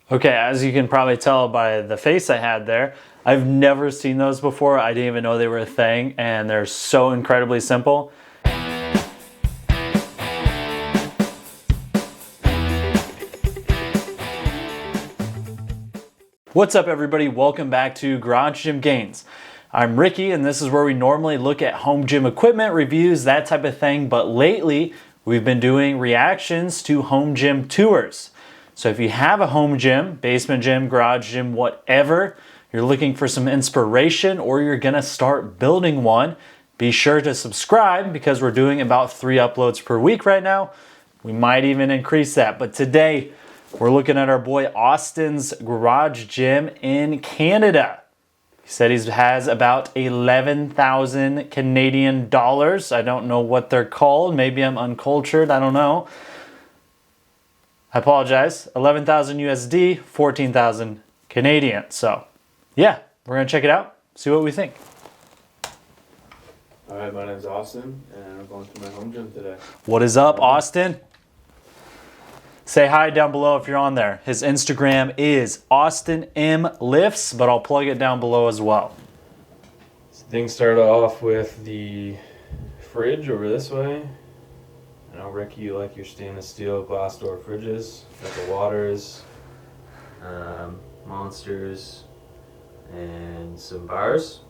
Okay, as you can probably tell by the face I had there, I've never seen those before. I didn't even know they were a thing, and they're so incredibly simple. What's up, everybody? Welcome back to Garage Gym Gainz. I'm Ricky, and this is where we normally look at home gym equipment, reviews, that type of thing, but lately we've been doing reactions to home gym tours. So if you have a home gym, basement gym, garage gym, whatever, you're looking for some inspiration or you're gonna start building one, be sure to subscribe because we're doing about 3 uploads per week right now. We might even increase that, but today we're looking at our boy Austin's garage gym in Canada. He said he has about 11,000 Canadian dollars. I don't know what they're called. Maybe I'm uncultured, I don't know. I apologize. 11,000 USD, 14,000 Canadian. So, yeah, we're gonna check it out, see what we think. All right, my name's Austin, and I'm going to my home gym today. What is up, Austin? Say hi down below if you're on there. His Instagram is Austin M Lifts, but I'll plug it down below as well. So things started off with the fridge over this way. I know, Ricky, you like your stainless steel glass door fridges. Got the waters, monsters, and some bars.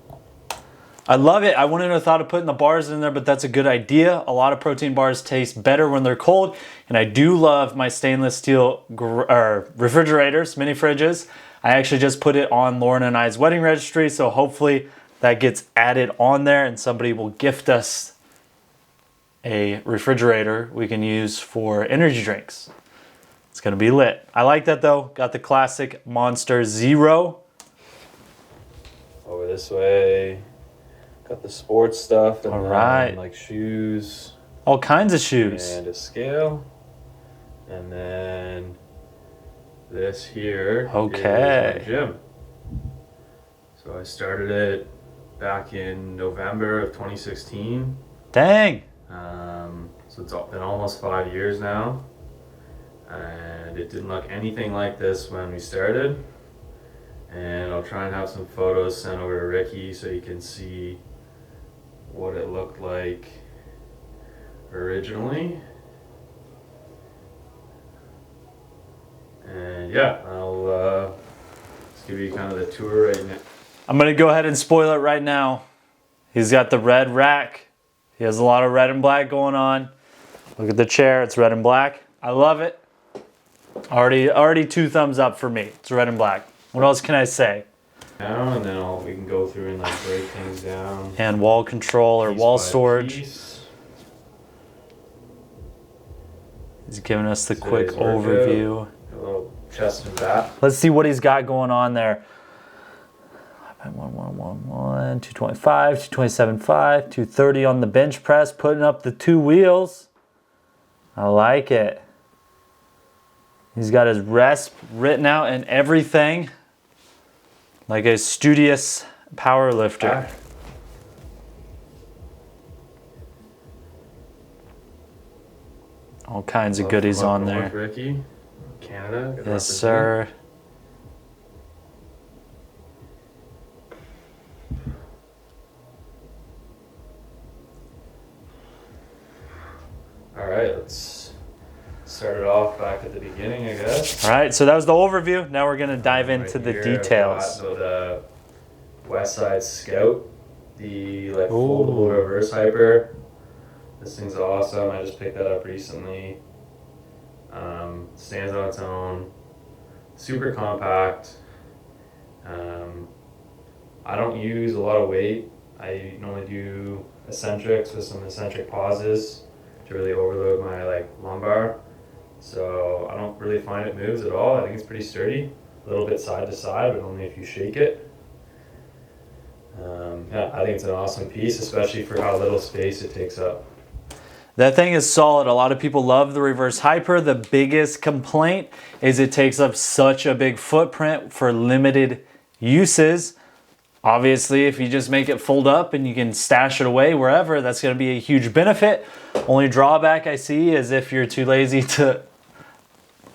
I love it. I wouldn't have thought of putting the bars in there, but that's a good idea. A lot of protein bars taste better when they're cold, and I do love my stainless steel refrigerators, mini fridges. I actually just put it on Lauren and I's wedding registry, so hopefully that gets added on there and somebody will gift us a refrigerator we can use for energy drinks. It's gonna be lit. I like that though. Got the classic Monster Zero. Over this way, got the sports stuff, and all right, then, like shoes. All kinds of shoes. And a scale. And then this here okay. is my gym. So I started it back in November of 2016. Dang. So it's been almost 5 years now, and it didn't look anything like this when we started. And I'll try and have some photos sent over to Ricky so you can see what it looked like originally. And yeah, I'll just give you kind of the tour right now. I'm gonna go ahead and spoil it right now. He's got the red rack. He has a lot of red and black going on. Look at the chair, it's red and black. I love it. Already 2 thumbs up for me. It's red and black. What else can I say? Down, and then we can go through and like break things down. And wall control or wall storage. He's giving us the quick overview. A little chest and back. Let's see what he's got going on there. 111, 225, 227.5, 230 on the bench press, putting up the 2 wheels. I like it. He's got his rest written out and everything, like a studious power lifter. All kinds of goodies on there. Ricky, Canada. Yes, sir. All right, let's start it off back at the beginning, I guess. All right, so that was the overview. Now we're gonna dive into the details. So the Westside Scout, the like foldable reverse hyper. This thing's awesome. I just picked that up recently. Stands on its own. Super compact. I don't use a lot of weight. I normally do eccentrics with some eccentric pauses to really overload my like lumbar. So I don't really find it moves at all. I think it's pretty sturdy. A little bit side to side, but only if you shake it. Yeah, I think it's an awesome piece, especially for how little space it takes up. That thing is solid. A lot of people love the reverse hyper. The biggest complaint is it takes up such a big footprint for limited uses. Obviously, if you just make it fold up and you can stash it away wherever, that's going to be a huge benefit. Only drawback I see is if you're too lazy to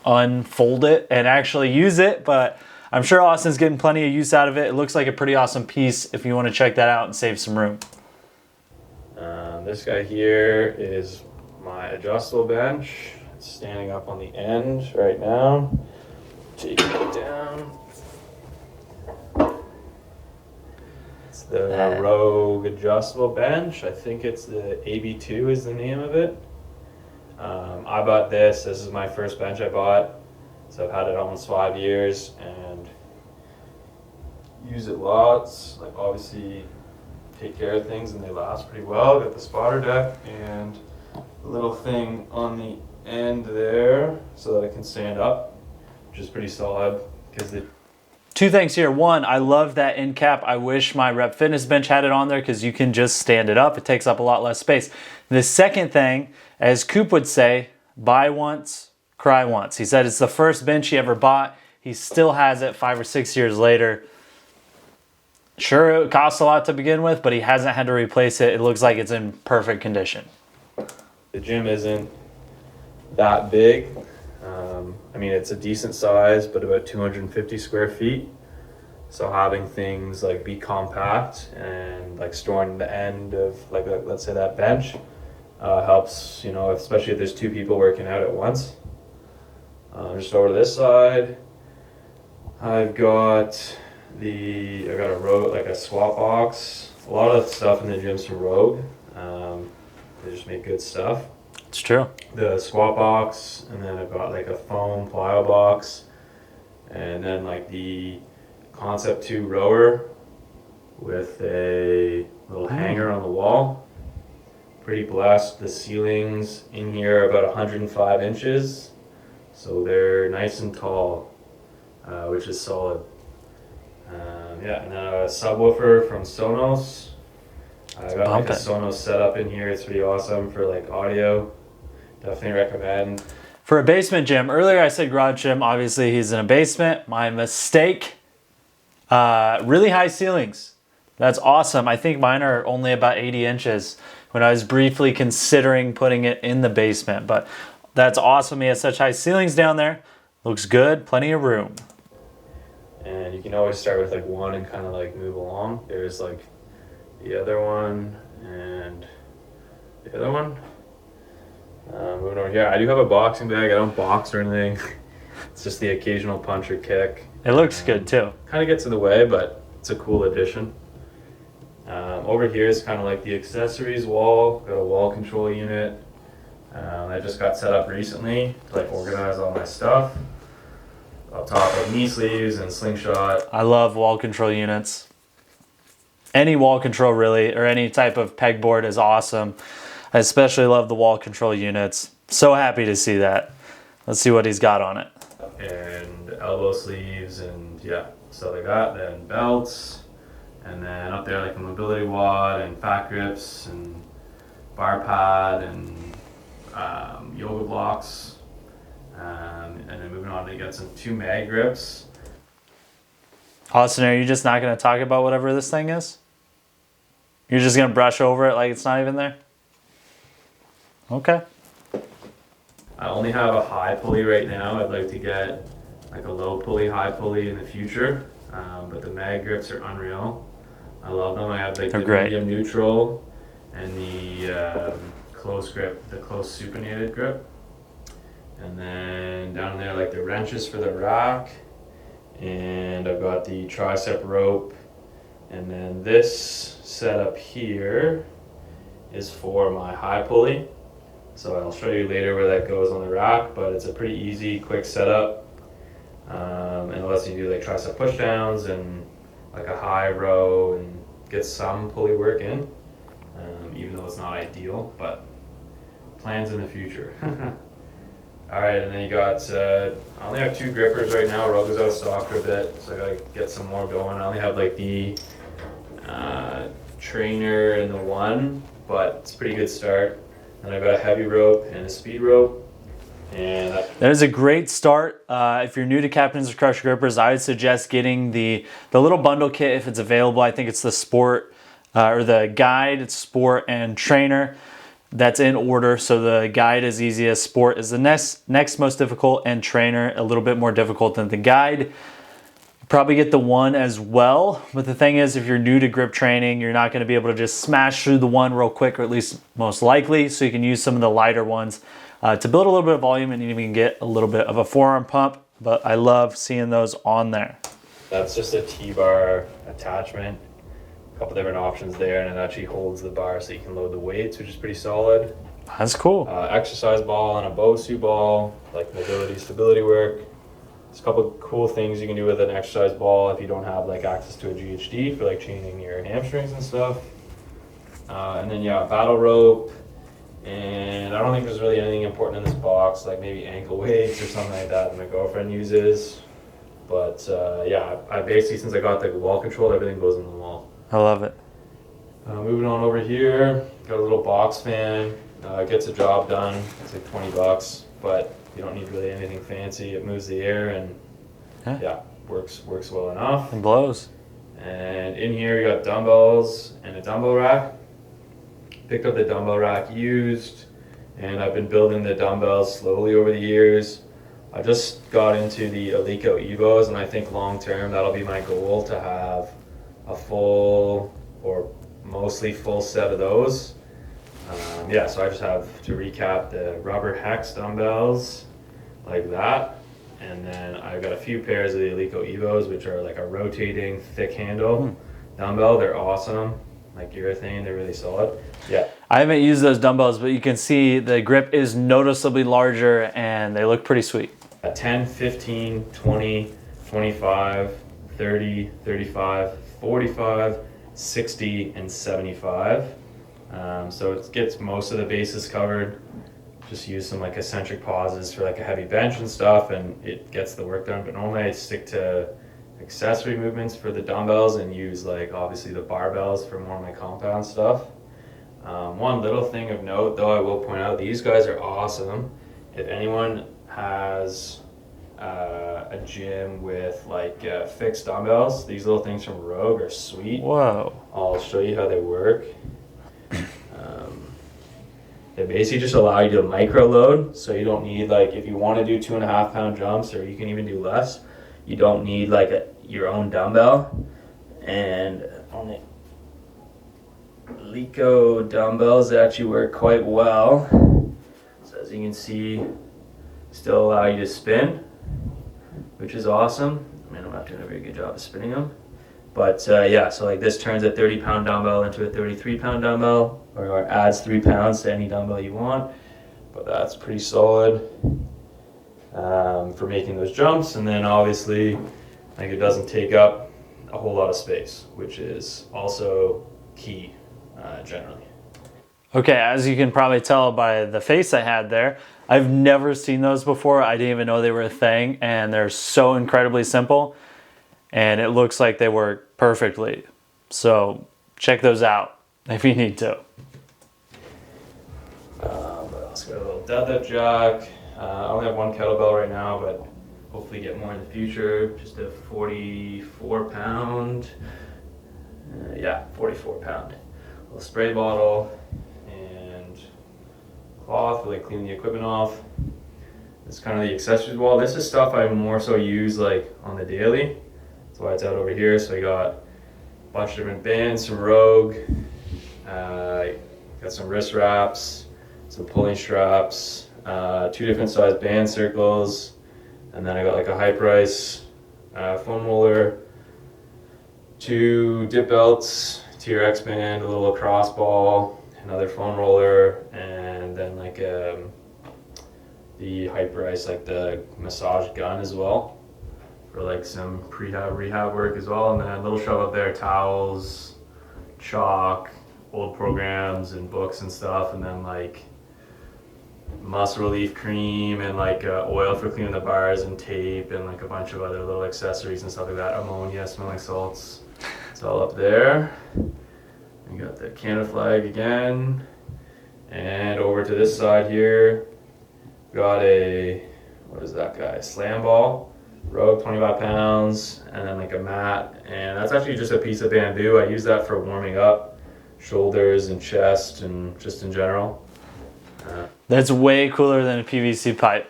unfold it and actually use it, but I'm sure Austin's getting plenty of use out of it. It looks like a pretty awesome piece if you want to check that out and save some room. This guy here is my adjustable bench. It's standing up on the end right now. Taking it down. It's the Rogue adjustable bench. I think it's the AB2 is the name of it. I bought this. This is my first bench I bought. So I've had it almost 5 years and use it lots. Like obviously take care of things and they last pretty well. Got the spotter deck and the little thing on the end there so that it can stand up, which is pretty solid because it. Two things here. One, I love that end cap. I wish my Rep Fitness bench had it on there because you can just stand it up. It takes up a lot less space. The second thing, as Coop would say, buy once, cry once. He said it's the first bench he ever bought. He still has it 5 or 6 years later. Sure, it costs a lot to begin with, but he hasn't had to replace it. It looks like it's in perfect condition. The gym isn't that big. I mean, it's a decent size, but about 250 square feet. So having things like be compact and like storing the end of like let's say that bench helps, you know, especially if there's two people working out at once. Just over to this side, I've got a Rogue, like a swap box. A lot of the stuff in the gym's from Rogue. They just make good stuff. It's true. The swap box, and then I've got like a foam plyo box, and then like the Concept 2 rower with a little hanger on the wall. Pretty blessed. The ceilings in here are about 105 inches, so they're nice and tall, which is solid. Yeah, and then a subwoofer from Sonos. I got like a Sonos setup in here. It's pretty awesome for like audio. Definitely recommend. For a basement gym, earlier I said garage gym. Obviously he's in a basement. My mistake. Really high ceilings. That's awesome. I think mine are only about 80 inches when I was briefly considering putting it in the basement. But that's awesome. He has such high ceilings down there. Looks good. Plenty of room. And you can always start with like one and kind of like move along. There's like the other one and the other one. Moving over here, I do have a boxing bag. I don't box or anything. It's just the occasional punch or kick. It looks good too. Kind of gets in the way, but it's a cool addition. Over here is kind of like the accessories wall. Got a wall control unit. That just got set up recently to like organize all my stuff. Up top of knee sleeves and slingshot. I love wall control units. Any wall control really, or any type of pegboard is awesome. I especially love the wall control units. So happy to see that. Let's see what he's got on it. And elbow sleeves and yeah, stuff like that. Then belts. And then up there like a mobility wad and fat grips and bar pad and yoga blocks. And then moving on, they got some 2 mag grips. Austin, are you just not going to talk about whatever this thing is? You're just going to brush over it like it's not even there? Okay. I only have a high pulley right now. I'd like to get like a low pulley, high pulley in the future. But the mag grips are unreal. I love them. I have like the medium neutral and the close grip, the close supinated grip. And then down there, like the wrenches for the rack. And I've got the tricep rope. And then this setup here is for my high pulley. So I'll show you later where that goes on the rack, but it's a pretty easy, quick setup. And it lets you do like tricep pushdowns and like a high row and get some pulley work in, even though it's not ideal, but plans in the future. All right, and then you got, I only have 2 grippers right now. Rogue is out of stock for a bit, so I gotta get some more going. I only have like the trainer and the one, but it's a pretty good start. And I've got a heavy rope and a speed rope. And that is a great start. If you're new to Captain's Crush grippers, I would suggest getting the little bundle kit if it's available. I think it's the sport or the guide, sport, and trainer. that's in order. So the guide is easiest, sport is the next most difficult, and trainer a little bit more difficult than the guide. Probably get the one as well, but the thing is, if you're new to grip training, you're not going to be able to just smash through the one real quick, or at least most likely. So you can use some of the lighter ones to build a little bit of volume and even get a little bit of a forearm pump. But I love seeing those on there. That's just a T-bar attachment. A couple different options there, and it actually holds the bar so you can load the weights, which is pretty solid. That's cool. Exercise ball and a Bosu ball, like mobility, stability work. There's a couple cool things you can do with an exercise ball if you don't have like access to a GHD for like chaining your hamstrings and stuff. And then yeah, battle rope. And I don't think there's really anything important in this box, like maybe ankle weights or something like that my girlfriend uses. But yeah, I basically, since I got the wall control, everything goes in the wall. I love it. Moving on over here, got a little box fan. Gets the job done. It's like 20 bucks, but you don't need really anything fancy. It moves the air and yeah, works well enough. It blows. And in here we got dumbbells and a dumbbell rack. Picked up the dumbbell rack used, and I've been building the dumbbells slowly over the years. I just got into the Alico Evos, and I think long term that'll be my goal, to have a full or mostly full set of those. Yeah, so I just have to recap the rubber hex dumbbells like that, and then I've got a few pairs of the Alico Evos, which are like a rotating thick handle dumbbell. They're awesome, like urethane. They're really solid. Yeah, I haven't used those dumbbells, but you can see the grip is noticeably larger and they look pretty sweet. 10, 15, 20, 25, 30, 35, 45, 60, and 75. So it gets most of the bases covered. Just use some like eccentric pauses for like a heavy bench and stuff, and it gets the work done. But normally I stick to accessory movements for the dumbbells and use like obviously the barbells for more of my compound stuff. One little thing of note though, I will point out, these guys are awesome. If anyone has a gym with like fixed dumbbells, these little things from Rogue are sweet. Whoa. I'll show you how they work. They basically just allow you to micro load, so you don't need, like, if you want to do 2.5 pound jumps, or you can even do less, you don't need like your own dumbbell. And on the Alico dumbbells, they actually work quite well. So as you can see, still allow you to spin, which is awesome. I mean, I'm not doing a very good job of spinning them. But yeah, so like this turns a 30 pound dumbbell into a 33 pound dumbbell, or adds 3 pounds to any dumbbell you want. But that's pretty solid for making those jumps. And then obviously, like, it doesn't take up a whole lot of space, which is also key generally. Okay, as you can probably tell by the face I had there, I've never seen those before. I didn't even know they were a thing, and they're so incredibly simple. And it looks like they work perfectly. So check those out if you need to. What else? Got a little deadlift jack. I only have one kettlebell right now, but hopefully get more in the future. Just a 44 pound. Yeah, 44 pound. A little spray bottle and cloth for like cleaning the equipment off. It's kind of the accessories wall. This is stuff I more so use like on the daily. That's why it's out over here. So I got a bunch of different bands from Rogue. Got some wrist wraps, some pulling straps, 2 different size band circles, and then I got like a high price foam roller, 2 dip belts, TRX band, a little lacrosse ball, another foam roller, and then like the high price, like the massage gun as well, for like some rehab work as well. And then a little shove up there, towels, chalk, old programs and books and stuff, and then like muscle relief cream and like oil for cleaning the bars and tape and like a bunch of other little accessories and stuff like that. Ammonia, smelling salts. It's all up there. You got the Canada flag again. And over to this side here, got a, what is that guy? Slam ball. Rogue, 25 pounds, and then like a mat. And that's actually just a piece of bamboo. I use that for warming up shoulders and chest and just in general. That's way cooler than a PVC pipe.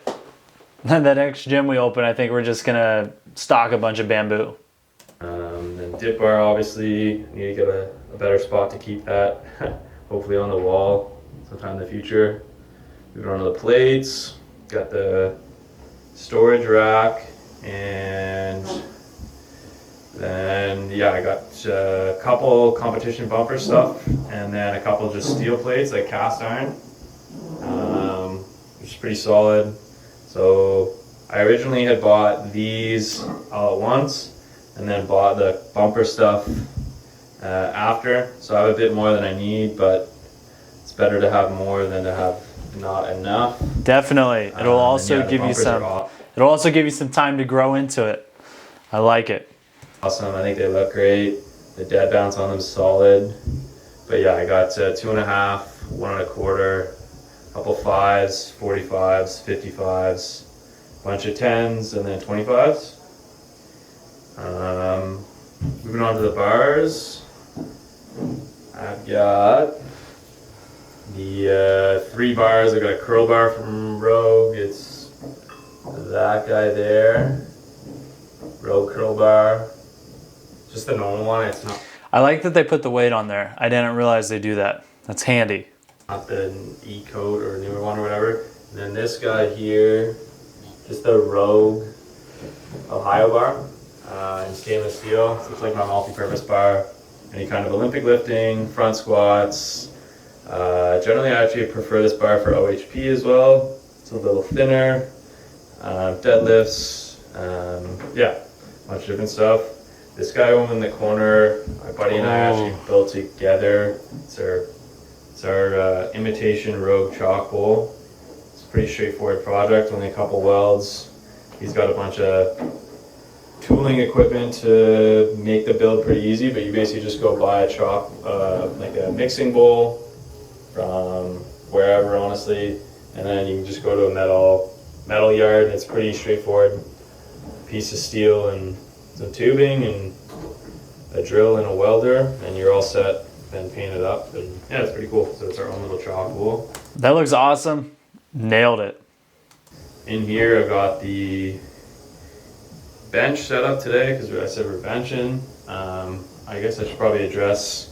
The next gym we open, I think we're just gonna stock a bunch of bamboo. Then dip bar, obviously, need to get a better spot to keep that. Hopefully on the wall sometime in the future. Moving on to the plates. Got the storage rack, and then yeah, I got a couple competition bumper stuff, and then a couple just steel plates like cast iron, which is pretty solid. So I originally had bought these all at once, and then bought the bumper stuff after. So I have a bit more than I need, but it's better to have more than to have not enough. Definitely. It'll also give you some. It'll also give you some time to grow into it. I like it. Awesome. I think they look great. The dead bounce on them is solid. But yeah, I got 2.5, 1.25, couple 5s, 45s, 55s, bunch of 10s, and then 25s. Moving on to the bars. I've got the 3 bars. I got a curl bar from Rogue. It's that guy there. Rogue curl bar. Just the normal one. It's not. I like that they put the weight on there. I didn't realize they do that. That's handy. Not the E-Code or newer one or whatever. And then this guy here, just a Rogue Ohio bar in stainless steel. So it's like my multi-purpose bar. Any kind of Olympic lifting, front squats. Generally, I actually prefer this bar for OHP as well. It's a little thinner. Deadlifts. Yeah, a bunch of different stuff. This guy over in the corner, my buddy and I actually built together. It's our imitation Rogue chalk bowl. It's a pretty straightforward project, only a couple welds. He's got a bunch of tooling equipment to make the build pretty easy, but you basically just go buy a chalk, like a mixing bowl from wherever, honestly, and then you can just go to a metal yard. It's pretty straightforward. Piece of steel and some tubing and a drill and a welder, and you're all set. Then paint it up, and yeah, it's pretty cool. So it's our own little chalk bowl. That looks awesome. Nailed it. In here, I've got the bench set up today because I said we're benching. I guess I should probably address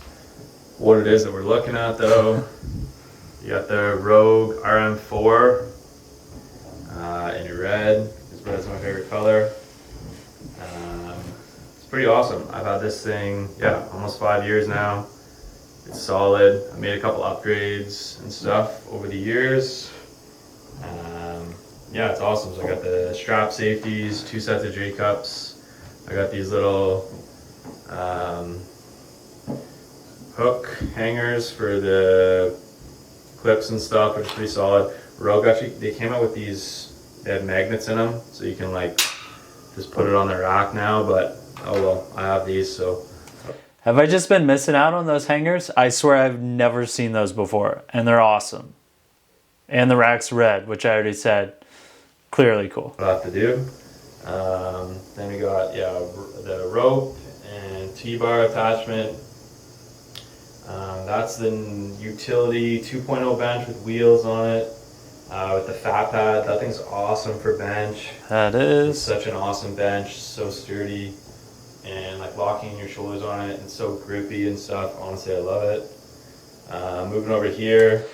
what it is that we're looking at, though. You got the Rogue RM4 in red. Red's my favorite color. It's pretty awesome. I've had this thing, almost 5 years now. It's solid. I made a couple upgrades and stuff over the years. Yeah, it's awesome. So I got the strap safeties, 2 sets of J-cups. I got these little hook hangers for the clips and stuff, which is pretty solid. Rogue actually, they came out with these, they have magnets in them, so you can like just put it on the rack now, but oh well, I have these, so. Have I just been missing out on those hangers? I swear I've never seen those before, and they're awesome. And the rack's red, which I already said. Clearly cool. What I have to do. Then we got, the rope and T-bar attachment. That's the utility 2.0 bench with wheels on it. With the fat pad, that thing's awesome for bench. That is. It's such an awesome bench, so sturdy. And like locking your shoulders on it, and so grippy and stuff. Honestly, I love it. Moving over here.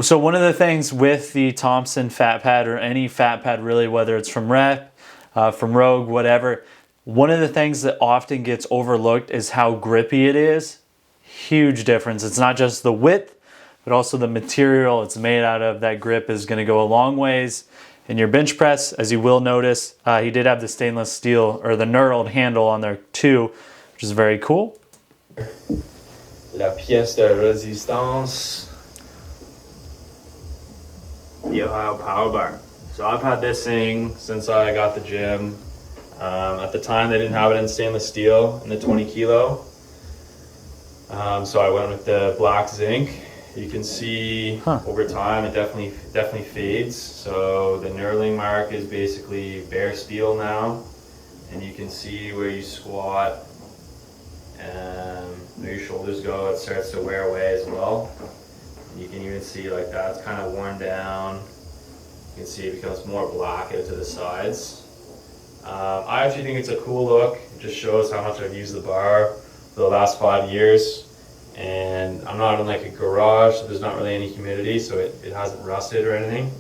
So one of the things with the Thompson fat pad, or any fat pad really, whether it's from Rep, from Rogue, whatever, one of the things that often gets overlooked is how grippy it is. Huge difference. It's not just the width, but also the material it's made out of. That grip is going to go a long ways in your bench press. As you will notice, he did have the stainless steel, or the knurled handle on there too, which is very cool. La pièce de résistance. The Ohio Power Bar. So I've had this thing since I got the gym. At the time they didn't have it in stainless steel in the 20 kilo. So I went with the black zinc. You can see over time it definitely fades. So the knurling mark is basically bare steel now, and you can see where you squat and where your shoulders go. It starts to wear away as well. You can even see like that's kind of worn down. You can see it becomes more black out to the sides. I actually think it's a cool look. It just shows how much I've used the bar for the last 5 years. And I'm not in like a garage, so there's not really any humidity, so it hasn't rusted or anything.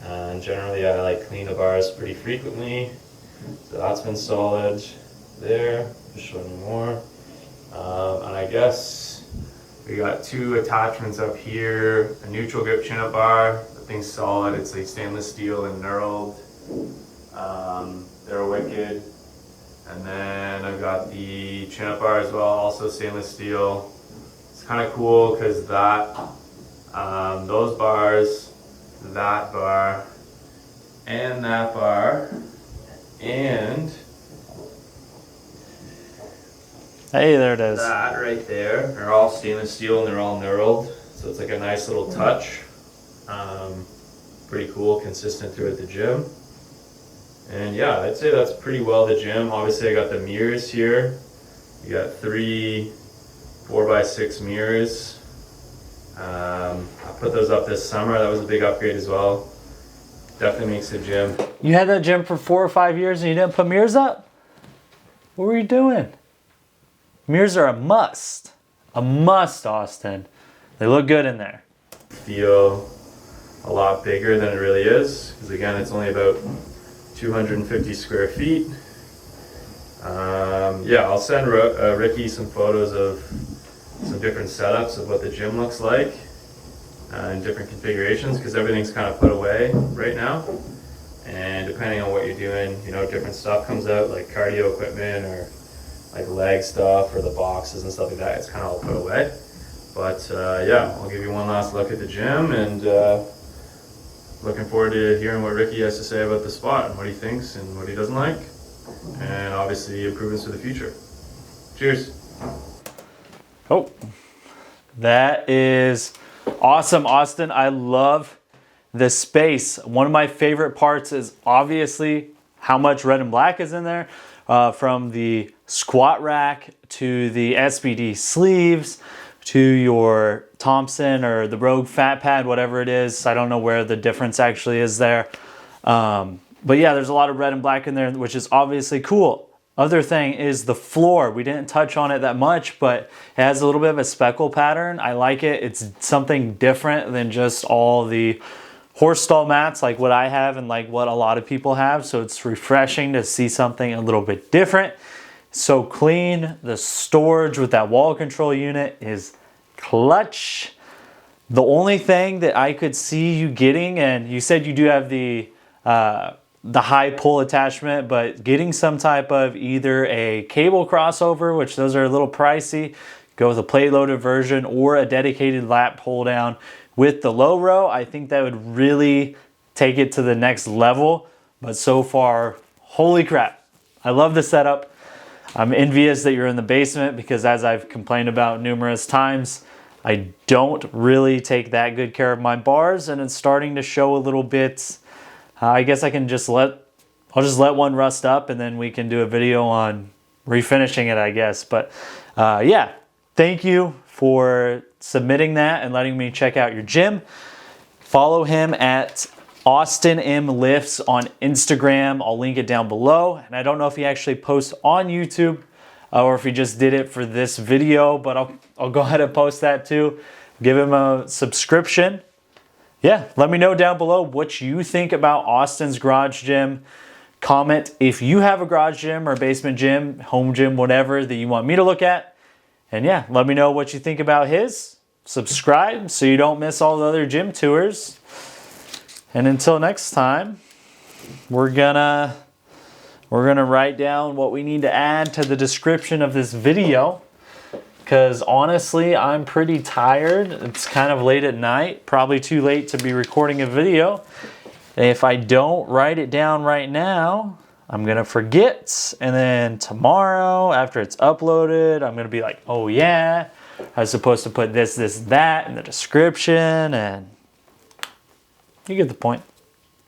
And generally I like clean the bars pretty frequently. So that's been solid there. Just showing you more. And I guess we got 2 attachments up here. A neutral grip chin-up bar. The thing's solid. It's like stainless steel and knurled. They're wicked. And then I've got the chin-up bar as well, also stainless steel. It's kind of cool because that, those bars, that bar, and that bar, and hey, there it is. that right there are all stainless steel and they're all knurled. So it's like a nice little touch. Pretty cool, consistent throughout the gym. And yeah, I'd say that's pretty well the gym. Obviously I got the mirrors here. You got 3 4x6 mirrors. I put those up this summer. That was a big upgrade as well. Definitely makes the gym. You had that gym for 4 or 5 years and you didn't put mirrors up? What were you doing? Mirrors are a must. A must, Austin. They look good in there. Feel a lot bigger than it really is. Because again, it's only about 250 square feet. Yeah, I'll send Ricky some photos of some different setups of what the gym looks like in different configurations, because everything's kind of put away right now. And depending on what you're doing, you know, different stuff comes out, like cardio equipment or like leg stuff or the boxes and stuff like that. It's kind of all put away. But yeah, I'll give you one last look at the gym, and looking forward to hearing what Ricky has to say about the spot and what he thinks and what he doesn't like, and obviously improvements for the future. Cheers. Oh, that is awesome, Austin. I love the space. One of my favorite parts is obviously how much red and black is in there, from the squat rack to the SBD sleeves to your Thompson or the Rogue fat pad, whatever it is. I don't know where the difference actually is there. But yeah, there's a lot of red and black in there, which is obviously cool. Other thing is the floor. We didn't touch on it that much, but it has a little bit of a speckle pattern. I like it. It's something different than just all the horse stall mats like what I have and like what a lot of people have. So it's refreshing to see something a little bit different. So clean. The storage with that wall control unit is clutch. The only thing that I could see you getting, and you said you do have the high pull attachment, but getting some type of either a cable crossover, which those are a little pricey, go with a plate loaded version, or a dedicated lat pull down with the low row. I think that would really take it to the next level. But so far, holy crap. I love the setup. I'm envious that you're in the basement, because as I've complained about numerous times, I don't really take that good care of my bars, and it's starting to show a little bit. I guess I can I'll just let one rust up, and then we can do a video on refinishing it, I guess. But yeah, thank you for submitting that and letting me check out your gym. Follow him at Austin M Lifts on Instagram. I'll link it down below. And I don't know if he actually posts on YouTube or if he just did it for this video, but I'll go ahead and post that too. Give him a subscription. Yeah, let me know down below what you think about Austin's garage gym. Comment if you have a garage gym or basement gym, home gym, whatever that you want me to look at. And yeah, let me know what you think about his. Subscribe so you don't miss all the other gym tours. And until next time, we're gonna write down what we need to add to the description of this video, because honestly, I'm pretty tired. It's kind of late at night, probably too late to be recording a video. And if I don't write it down right now, I'm gonna forget. And then tomorrow, after it's uploaded, I'm gonna be like, oh yeah, I was supposed to put this, that in the description, and you get the point.